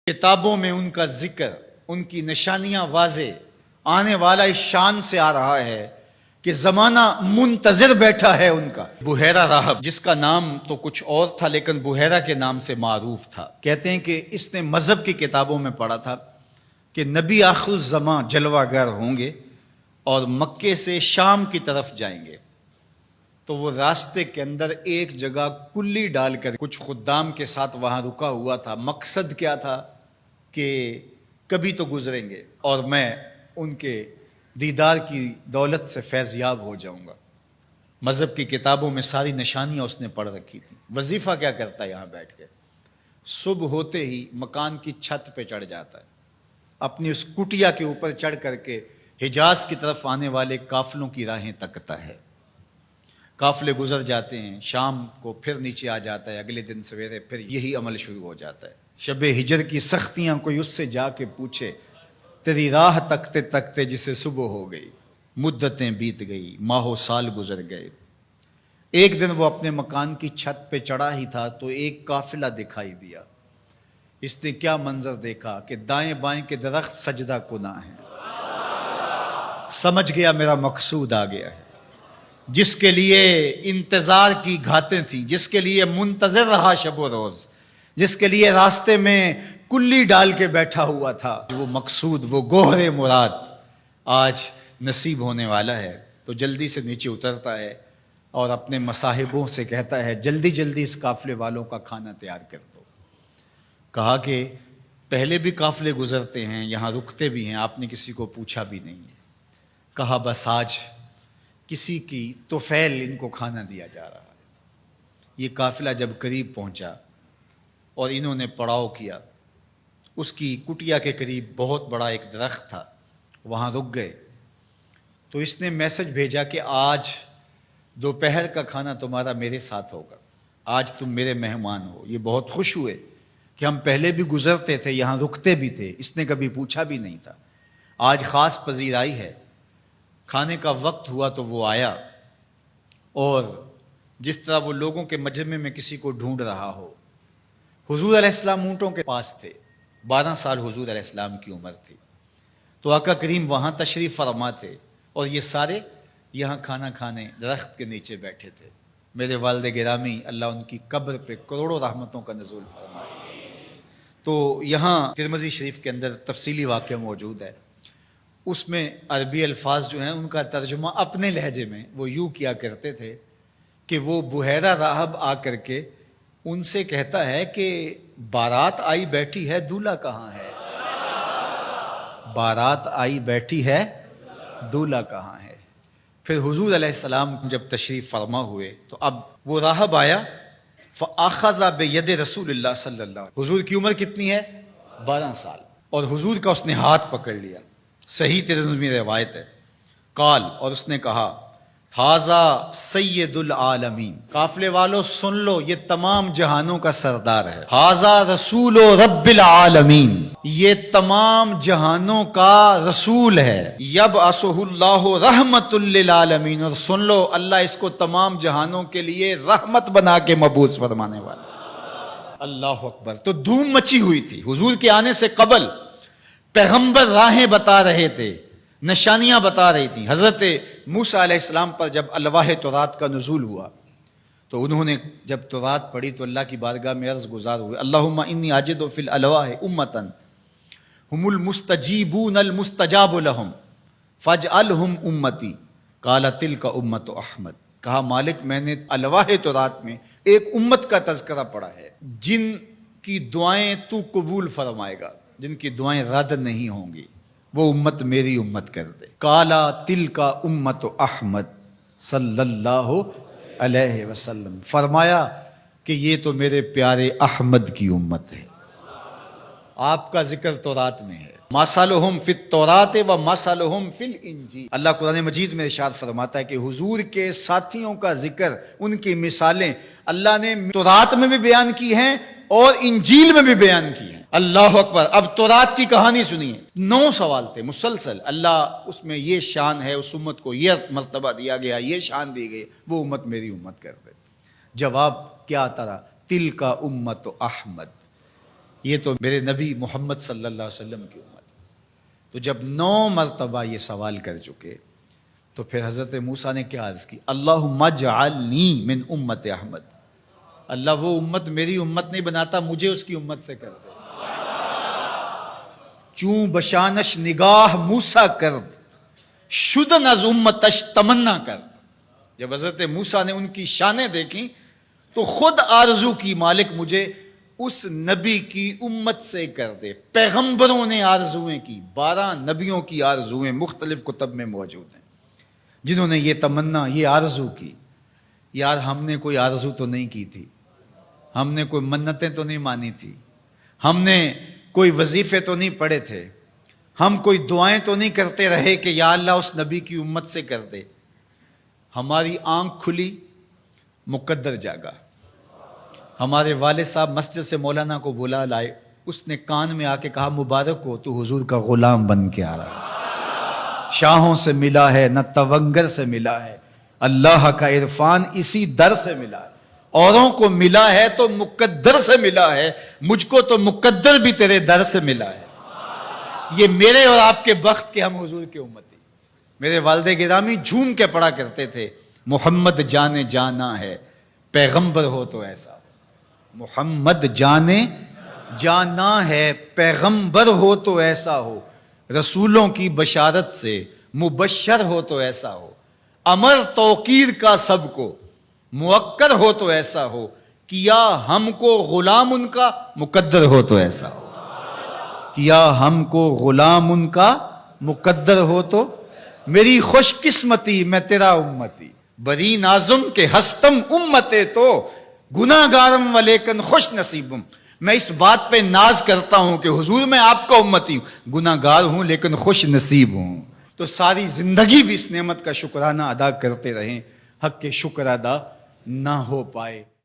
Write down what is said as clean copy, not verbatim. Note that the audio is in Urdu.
کتابوں میں ان کا ذکر، ان کی نشانیاں واضح، آنے والا اس شان سے آ رہا ہے کہ زمانہ منتظر بیٹھا ہے ان کا۔ بحیرہ راہب، جس کا نام تو کچھ اور تھا لیکن بحیرہ کے نام سے معروف تھا، کہتے ہیں کہ اس نے مذہب کی کتابوں میں پڑھا تھا کہ نبی آخر الزماں جلوہ گر ہوں گے اور مکے سے شام کی طرف جائیں گے، تو وہ راستے کے اندر ایک جگہ کلی ڈال کر کچھ خدام کے ساتھ وہاں رکا ہوا تھا۔ مقصد کیا تھا کہ کبھی تو گزریں گے اور میں ان کے دیدار کی دولت سے فیض یاب ہو جاؤں گا۔ مذہب کی کتابوں میں ساری نشانیاں اس نے پڑھ رکھی تھیں۔ وظیفہ کیا کرتا ہے یہاں بیٹھ کے؟ صبح ہوتے ہی مکان کی چھت پہ چڑھ جاتا ہے، اپنی اس کٹیا کے اوپر چڑھ کر کے حجاز کی طرف آنے والے قافلوں کی راہیں تکتا ہے۔ قافلے گزر جاتے ہیں، شام کو پھر نیچے آ جاتا ہے، اگلے دن سویرے پھر یہی عمل شروع ہو جاتا ہے۔ شب ہجر کی سختیاں کوئی اس سے جا کے پوچھے، تیری راہ تکتے تکتے جسے صبح ہو گئی، مدتیں بیت گئی، ماہ و سال گزر گئے۔ ایک دن وہ اپنے مکان کی چھت پہ چڑھا ہی تھا تو ایک قافلہ دکھائی دیا۔ اس نے کیا منظر دیکھا کہ دائیں بائیں کے درخت سجدہ کنا ہیں۔ سمجھ گیا میرا مقصود آ گیا ہے، جس کے لیے انتظار کی گھاتیں تھیں، جس کے لیے منتظر رہا شب و روز، جس کے لیے راستے میں کلی ڈال کے بیٹھا ہوا تھا، وہ مقصود، وہ گوہر مراد آج نصیب ہونے والا ہے۔ تو جلدی سے نیچے اترتا ہے اور اپنے مصاحبوں سے کہتا ہے، جلدی جلدی اس قافلے والوں کا کھانا تیار کر دو۔ کہا کہ پہلے بھی قافلے گزرتے ہیں، یہاں رکتے بھی ہیں، آپ نے کسی کو پوچھا بھی نہیں ہے۔ کہا بس آج کسی کی طفیل ان کو کھانا دیا جا رہا ہے۔ یہ قافلہ جب قریب پہنچا اور انہوں نے پڑاؤ کیا، اس کی کٹیا کے قریب بہت بڑا ایک درخت تھا، وہاں رک گئے۔ تو اس نے میسج بھیجا کہ آج دوپہر کا کھانا تمہارا میرے ساتھ ہوگا، آج تم میرے مہمان ہو۔ یہ بہت خوش ہوئے کہ ہم پہلے بھی گزرتے تھے، یہاں رکتے بھی تھے، اس نے کبھی پوچھا بھی نہیں تھا، آج خاص پذیرائی ہے۔ کھانے کا وقت ہوا تو وہ آیا، اور جس طرح وہ لوگوں کے مجمع میں کسی کو ڈھونڈ رہا ہو۔ حضور علیہ السلام اونٹوں کے پاس تھے، 12 سال حضور علیہ السلام کی عمر تھی، تو آقا کریم وہاں تشریف فرما تھے اور یہ سارے یہاں کھانا کھانے درخت کے نیچے بیٹھے تھے۔ میرے والد گرامی، اللہ ان کی قبر پہ کروڑوں رحمتوں کا نزول فرمائے۔ تو یہاں ترمذی شریف کے اندر تفصیلی واقعہ موجود ہے، اس میں عربی الفاظ جو ہیں ان کا ترجمہ اپنے لہجے میں وہ یوں کیا کرتے تھے کہ وہ بحیرہ راہب آ کر کے ان سے کہتا ہے کہ بارات آئی بیٹھی ہے، دولہا کہاں ہے؟ بارات آئی بیٹھی ہے، دولہا کہاں ہے؟ پھر حضور علیہ السلام جب تشریف فرما ہوئے تو اب وہ راہب آیا، فَأَخَذَ بِيَدِ رسول اللہ صلی اللہ علیہ وسلم۔ حضور کی عمر کتنی ہے؟ 12 سال، اور حضور کا اس نے ہاتھ پکڑ لیا۔ صحیح ترمذی روایت ہے۔ قال، اور اس نے کہا، ھذا سید العالمین، قافلے والوں سن لو، یہ تمام جہانوں کا سردار ہے۔ ھذا رسول رب العالمین، یہ تمام جہانوں کا رسول ہے۔ یبعثہ اللہ رحمت للعالمین، اور سن لو اللہ اس کو تمام جہانوں کے لیے رحمت بنا کے مبعوث فرمانے والا۔ اللہ اکبر۔ تو دھوم مچی ہوئی تھی حضور کے آنے سے قبل، پیغمبر راہیں بتا رہے تھے، نشانیاں بتا رہی تھیں۔ حضرت موسیٰ علیہ السلام پر جب الواح تورات کا نزول ہوا تو انہوں نے جب تورات پڑھی تو اللہ کی بارگاہ میں عرض گزار ہوئے، اللہم انی اجد فی الالواح امتا ہم المستجیبون المستجاب لہم فاجعلہم امتی، قال تلک امت احمد۔ کہا مالک، میں نے الواح تورات میں ایک امت کا تذکرہ پڑھا ہے جن کی دعائیں تو قبول فرمائے گا، جن کی دعائیں رد نہیں ہوں گی، وہ امت میری امت کر دے۔ کالا تل کا امت احمد صلی اللہ علیہ وسلم، فرمایا کہ یہ تو میرے پیارے احمد کی امت ہے۔ آپ کا ذکر تورات میں ہے، مثلہم فی التوراۃ و مثلہم فی الانجیل۔ اللہ قرآن مجید میں ارشاد فرماتا ہے کہ حضور کے ساتھیوں کا ذکر، ان کی مثالیں اللہ نے تورات میں بھی بیان کی ہیں اور انجیل میں بھی بیان کی ہیں۔ اللہ اکبر۔ اب تورات کی کہانی سنیے، 9 سوال تھے مسلسل، اللہ اس میں یہ شان ہے، اس امت کو یہ مرتبہ دیا گیا، یہ شان دی گئی، وہ امت میری امت کر دے۔ جواب کیا آتا رہا؟ تل کا امت احمد، یہ تو میرے نبی محمد صلی اللہ علیہ وسلم کی امت. تو جب 9 مرتبہ یہ سوال کر چکے تو پھر حضرت موسیٰ نے کیا عرض کی؟ اللہم اجعلنی من امت احمد. اللہ وہ امت میری امت نہیں بناتا، مجھے اس کی امت سے کر دے. چوں بشانش نگاہ موسیٰ کرد شدن از امتش تمنا کرد. جب حضرت موسیٰ نے ان کی شانیں دیکھیں تو خود آرزو کی مالک مجھے اس نبی کی امت سے کر دے. پیغمبروں نے آرزویں کی، 12 نبیوں کی آرزویں مختلف کتب میں موجود ہیں جنہوں نے یہ تمنا، یہ آرزو کی. یار ہم نے کوئی آرزو تو نہیں کی تھی، ہم نے کوئی منتیں تو نہیں مانی تھی، ہم نے کوئی وظیفے تو نہیں پڑھے تھے، ہم کوئی دعائیں تو نہیں کرتے رہے کہ یا اللہ اس نبی کی امت سے کر دے. ہماری آنکھ کھلی، مقدر جاگا. ہمارے والد صاحب مسجد سے مولانا کو بلا لائے، اس نے کان میں آ کے کہا مبارک ہو تو حضور کا غلام بن کے آ رہا ہے. شاہوں سے ملا ہے نہ تونگر سے ملا ہے، اللہ کا عرفان اسی در سے ملا ہے. اوروں کو ملا ہے تو مقدر سے ملا ہے، مجھ کو تو مقدر بھی تیرے در سے ملا ہے. یہ میرے اور آپ کے بخت کے ہم حضور کی امتی. میرے والد گرامی جھوم کے پڑھا کرتے تھے محمد جانے جانا ہے پیغمبر ہو تو ایسا. محمد جانے جانا ہے پیغمبر ہو تو ایسا ہو، رسولوں کی بشارت سے مبشر ہو تو ایسا ہو، امر توقیر کا سب کو موکر ہو تو ایسا ہو، کیا ہم کو غلام ان کا مقدر ہو تو ایسا ہو. کیا ہم کو غلام ان کا مقدر ہو تو میری خوش قسمتی میں تیرا امتی. بری نازم کے ہستم امتے تو گناہ گارم و لیکن خوش نصیبم. میں اس بات پہ ناز کرتا ہوں کہ حضور میں آپ کا امتی ہوں، گناہ گار ہوں لیکن خوش نصیب ہوں. تو ساری زندگی بھی اس نعمت کا شکرانہ ادا کرتے رہیں، حق کے شکر ادا نہ ہو پائے.